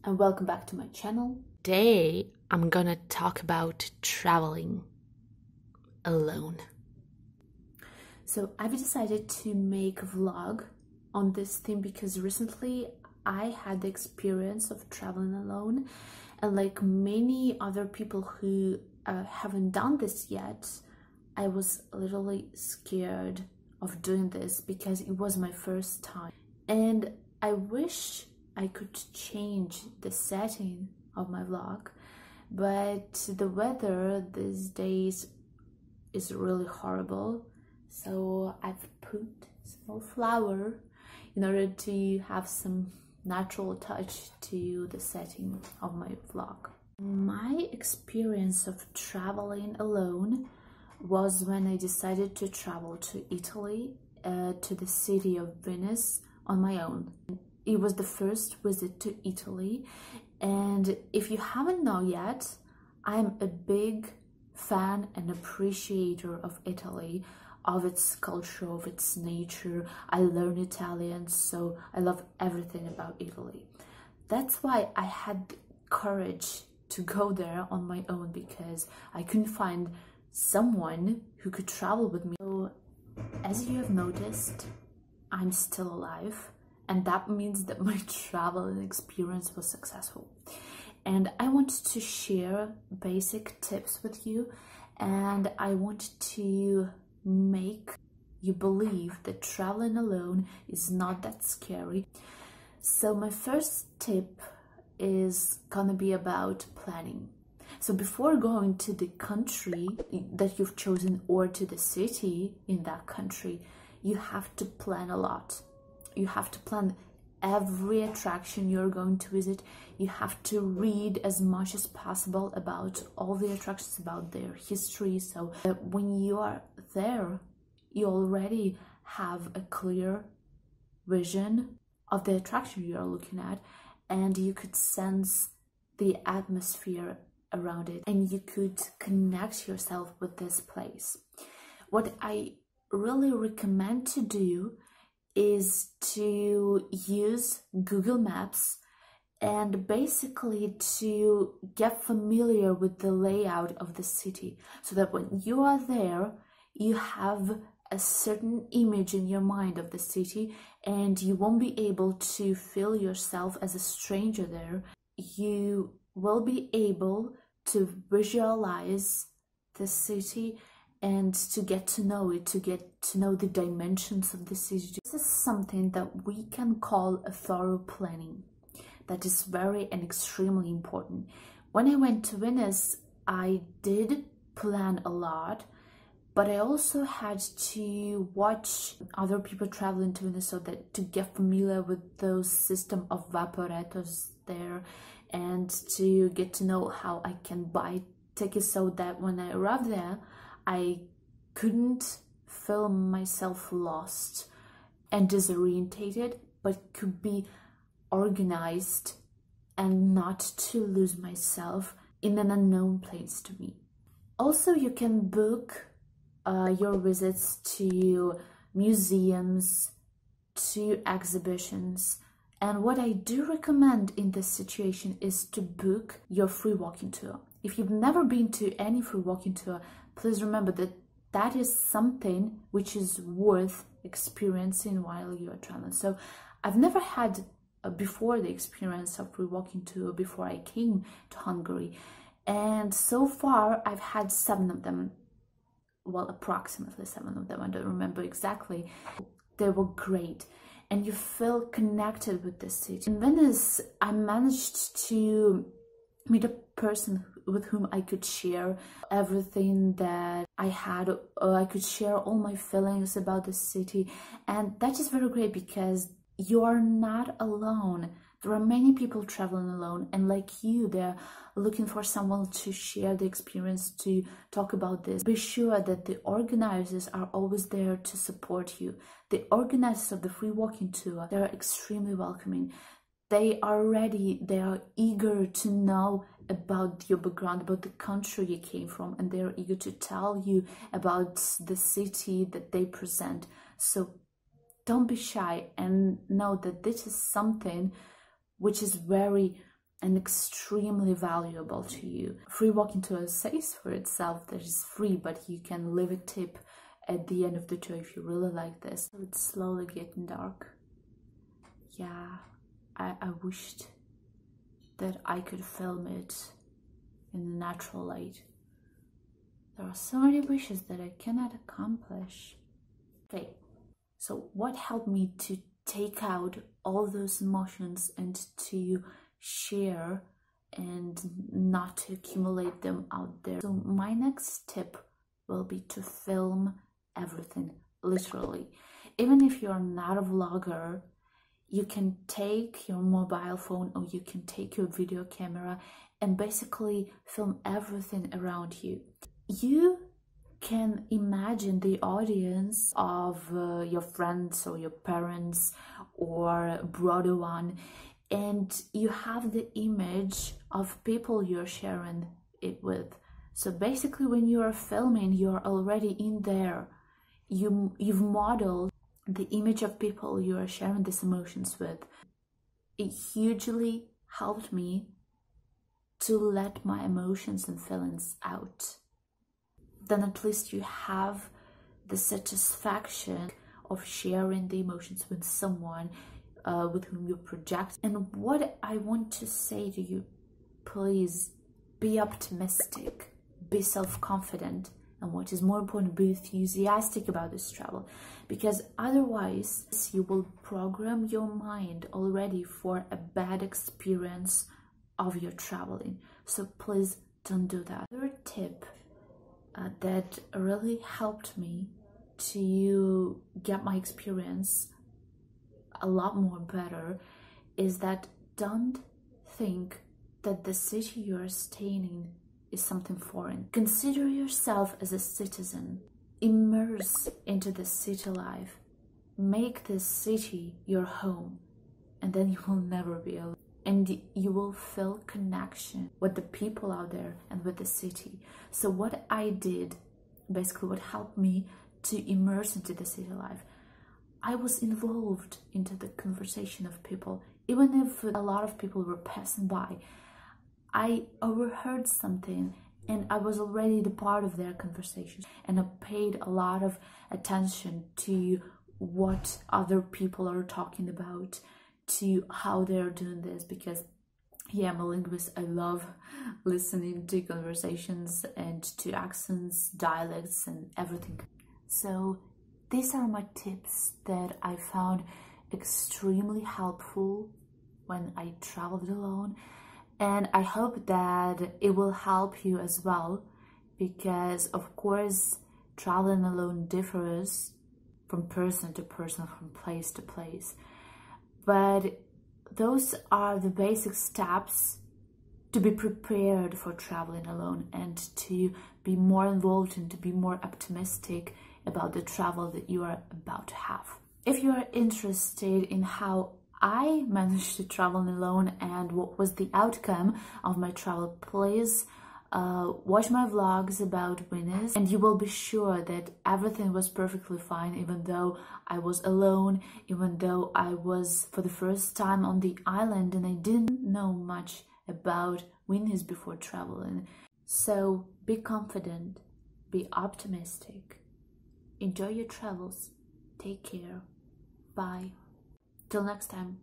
and welcome back to my channel. Today I'm gonna talk about traveling alone. So I've decided to make a vlog on this theme because recently I had the experience of traveling alone, and like many other people who haven't done this yet, I was literally scared of doing this because it was my first time, and I wish I could change the setting of my vlog, but the weather these days is really horrible, so I've put a small flower in order to have some natural touch to the setting of my vlog. My experience of traveling alone was when I decided to travel to Italy, to the city of Venice on my own. It was the first visit to Italy, and if you haven't known yet, I'm a big fan and appreciator of Italy, of its culture, of its nature. I learned Italian, so I love everything about Italy. That's why I had the courage to go there on my own, because I couldn't find someone who could travel with me. So as you have noticed, I'm still alive, and that means that my traveling experience was successful. And I wanted to share basic tips with you, and I want to make you believe that traveling alone is not that scary. So my first tip is gonna be about planning. So before going to the country that you've chosen or to the city in that country, you have to plan a lot. You have to plan every attraction you're going to visit. You have to read as much as possible about all the attractions, about their history, so that when you are there, you already have a clear vision of the attraction you are looking at, and you could sense the atmosphere around it, and you could connect yourself with this place. What I really recommend to do is to use Google Maps and basically to get familiar with the layout of the city, so that when you are there, you have a certain image in your mind of the city, and you won't be able to feel yourself as a stranger there. You will be able to visualize the city and to get to know it, to get to know the dimensions of the city. This is something that we can call a thorough planning. That is very and extremely important. When I went to Venice, I did plan a lot, but I also had to watch other people traveling to Venice, so that to get familiar with those system of vaporettos there, and to get to know how I can buy tickets, so that when I arrived there, I couldn't feel myself lost and disorientated, but could be organized and not to lose myself in an unknown place to me. Also, you can book your visits to museums, to exhibitions, and what I do recommend in this situation is to book your free walking tour. If you've never been to any free walking tour, please remember that that is something which is worth experiencing while you are traveling. So I've never had before the experience of free walking tour before I came to Hungary, and so far I've had 7 of them. Well, approximately 7 of them, I don't remember exactly. They were great, and you feel connected with the city. In Venice, I managed to meet a person with whom I could share everything that I had. I could share all my feelings about the city, and that is very great because you are not alone. There are many people traveling alone, and like you, they're looking for someone to share the experience, to talk about this. Be sure that the organizers are always there to support you. The organizers of the free walking tour, they're extremely welcoming. They are ready, they are eager to know about your background, about the country you came from, and they are eager to tell you about the city that they present. So don't be shy, and know that this is something which is very and extremely valuable to you. Free walking tour says for itself that it's free, but you can leave a tip at the end of the tour if you really like this. So it's slowly getting dark. Yeah, I wished that I could film it in the natural light. There are so many wishes that I cannot accomplish. Okay, so what helped me to take out all those emotions and to share and not to accumulate them out there? So my next tip will be to film everything, literally. Even if you're not a vlogger, you can take your mobile phone or you can take your video camera and basically film everything around you. You can imagine the audience of your friends or your parents or a broader one, and you have the image of people you're sharing it with. So basically when you are filming, you're already in there. You've modeled the image of people you are sharing these emotions with. It hugely helped me to let my emotions and feelings out. Then at least you have the satisfaction of sharing the emotions with someone with whom you project. And what I want to say to you, please be optimistic, be self-confident, and what is more important, be enthusiastic about this travel, because otherwise you will program your mind already for a bad experience of your traveling. So please don't do that. Third tip that really helped me to get my experience a lot more better is that don't think that the city you're staying in is something foreign. Consider yourself as a citizen. Immerse into the city life. Make this city your home, and then you will never be alone. And you will feel connection with the people out there and with the city. So what I did, basically what helped me to immerse into the city life, I was involved into the conversation of people. Even if a lot of people were passing by, I overheard something and I was already the part of their conversation, and I paid a lot of attention to what other people are talking about, to how they're doing this, because yeah, I'm a linguist. I love listening to conversations and to accents, dialects, and everything. So these are my tips that I found extremely helpful when I traveled alone, and I hope that it will help you as well, because of course traveling alone differs from person to person, from place to place. But those are the basic steps to be prepared for traveling alone and to be more involved and to be more optimistic about the travel that you are about to have. If you are interested in how I managed to travel alone and what was the outcome of my travel, please watch my vlogs about Venice, and you will be sure that everything was perfectly fine, even though I was alone, even though I was for the first time on the island and I didn't know much about Venice before traveling. So be confident, be optimistic, enjoy your travels, take care, bye, till next time.